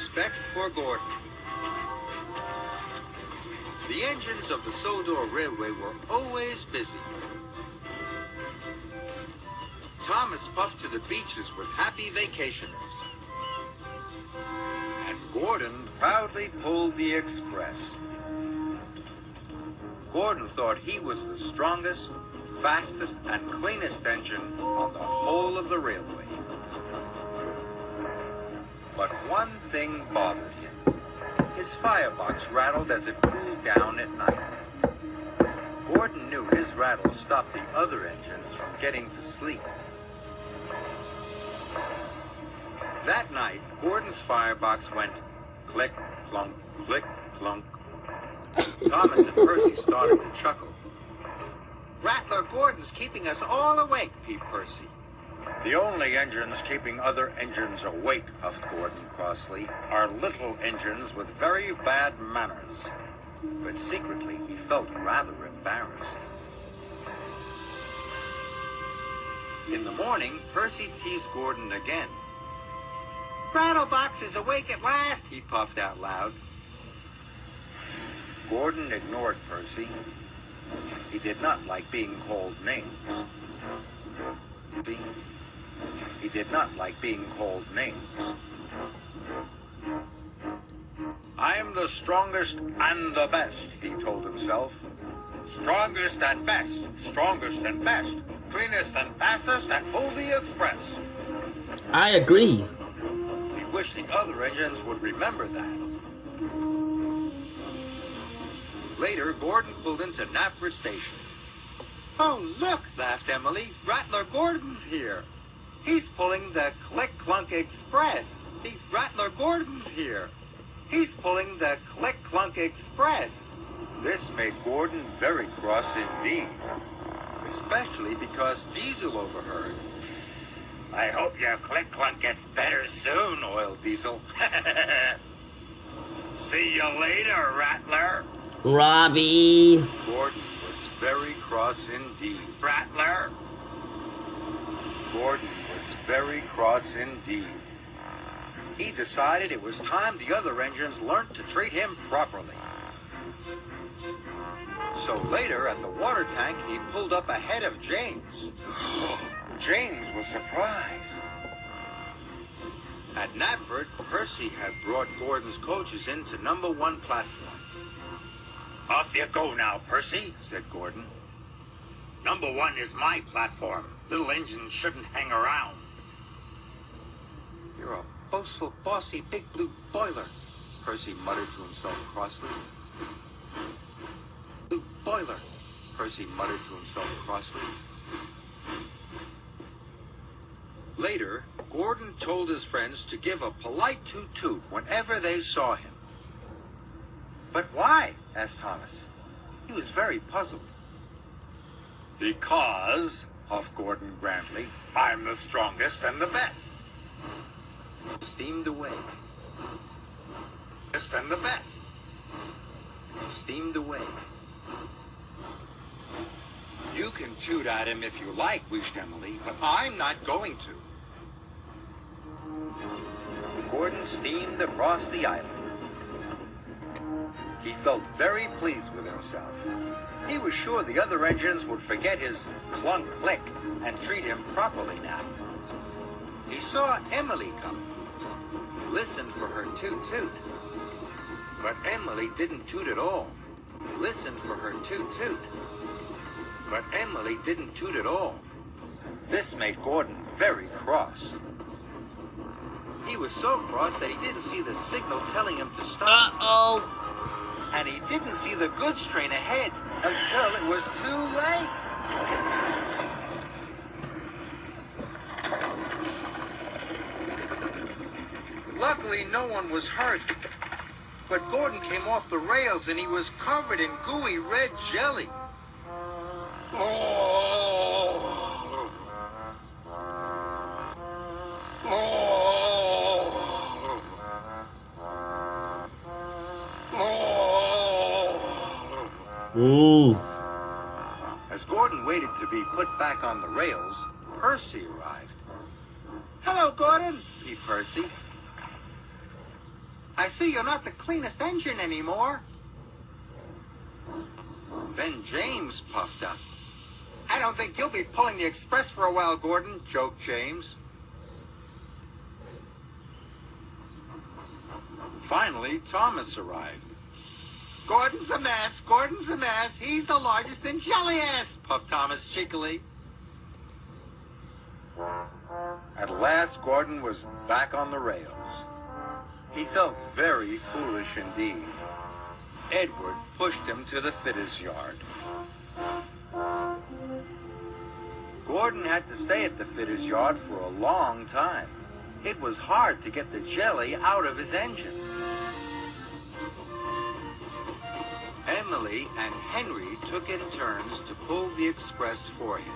respect for Gordon. The engines of the Sodor Railway were always busy. Thomas puffed to the beaches with happy vacationers. And Gordon proudly pulled the express. Gordon thought he was the strongest, fastest, and cleanest engine on the whole of the railway. But one thing bothered him. His firebox rattled as it cooled down at night. Gordon knew his rattle stopped the other engines from getting to sleep. That night, Gordon's firebox went click, clunk, click, clunk. Thomas and Percy started to chuckle. Rattler Gordon's keeping us all awake, peeped Percy. The only engines keeping other engines awake, puffed Gordon crossly, are little engines with very bad manners. But secretly, he felt rather embarrassed. In the morning, Percy teased Gordon again. Rattlebox is awake at last, he puffed out loud. Gordon ignored Percy. He did not like being called names. He did not like being called names. I am the strongest and the best, he told himself. Strongest and best, strongest and best, cleanest and fastest, and pull the express. I agree. He wished the other engines would remember that. Later, Gordon pulled into Narrated Station. Oh, look, laughed Emily. Rattler Gordon's here. He's pulling the Click-Clunk Express. Rattler Gordon's here. He's pulling the Click-Clunk Express. This made Gordon very cross indeed, especially because Diesel overheard. I hope your Click-Clunk gets better soon, oiled Diesel. See you later, Rattler. Robbie. Gordon was very cross indeed. Rattler. Gordon was very cross indeed. He decided it was time the other engines learned to treat him properly. So later at the water tank, he pulled up ahead of James. James was surprised. At Knapford, Percy had brought Gordon's coaches into number 1 platform. Off you go now, Percy, said Gordon. Number 1 is my platform. Little engines shouldn't hang around. You're a boastful, bossy, big blue boiler, Percy muttered to himself crossly. Blue boiler, Percy muttered to himself crossly. Later, Gordon told his friends to give a polite toot-toot whenever they saw him. But why? Asked Thomas. He was very puzzled. Because, huffed Gordon grandly, I'm the strongest and the best. Steamed away. Best and the best. Steamed away. You can toot at him if you like, wished Emily, but I'm not going to. Gordon steamed across the island. He felt very pleased with himself. He was sure the other engines would forget his clunk-click and treat him properly now. He saw Emily coming. He listened for her toot-toot. But Emily didn't toot at all. He listened for her toot-toot. But Emily didn't toot at all. This made Gordon very cross. He was so cross that he didn't see the signal telling him to stop. Uh-oh. And he didn't see the goods train ahead until it was too late. Luckily, no one was hurt. But Gordon came off the rails and he was covered in gooey red jelly. Oh! Oh! Ooh. As Gordon waited to be put back on the rails, Percy arrived. Hello, Gordon, peeped Percy. I see you're not the cleanest engine anymore. Then James puffed up. I don't think you'll be pulling the express for a while, Gordon, joked James. Finally, Thomas arrived. Gordon's a mess, Gordon's a mess. He's the largest and jelliest, puffed Thomas cheekily. At last, Gordon was back on the rails. He felt very foolish indeed. Edward pushed him to the fitter's yard. Gordon had to stay at the fitter's yard for a long time. It was hard to get the jelly out of his engine. Emily and Henry took in turns to pull the express for him.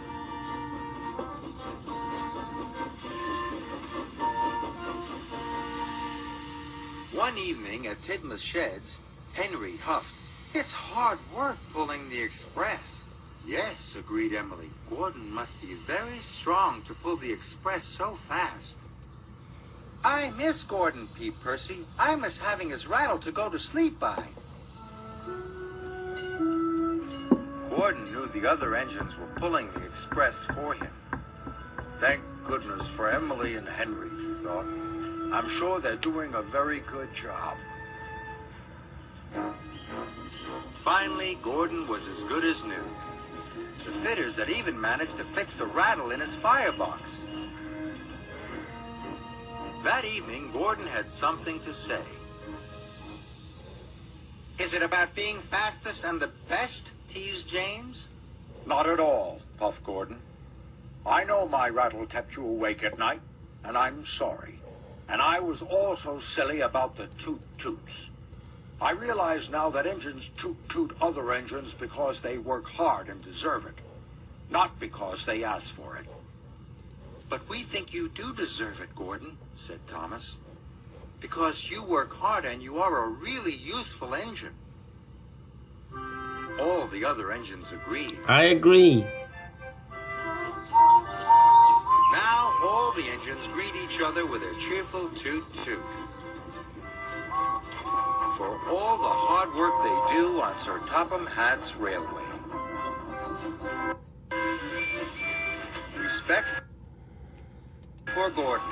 One evening at Tidmouth Sheds, Henry huffed, "It's hard work pulling the express." "Yes," agreed Emily. "Gordon must be very strong to pull the express so fast." "I miss Gordon, P. Percy. I miss having his rattle to go to sleep by." Gordon knew the other engines were pulling the express for him. Thank goodness for Emily and Henry, he thought. I'm sure they're doing a very good job. Finally, Gordon was as good as new. The fitters had even managed to fix the rattle in his firebox. That evening, Gordon had something to say. "Is it about being fastest and the best?" teased James. "Not at all," puffed Gordon. "I know my rattle kept you awake at night, and I'm sorry. And I was also silly about the toot-toots. I realize now that engines toot-toot other engines because they work hard and deserve it, not because they ask for it." "But we think you do deserve it, Gordon," said Thomas, "because you work hard and you are a really useful engine." All the other engines agreed. I agree. Now all the engines greet each other with a cheerful toot-toot. For all the hard work they do on Sir Topham Hatt's railway. Respect for Gordon.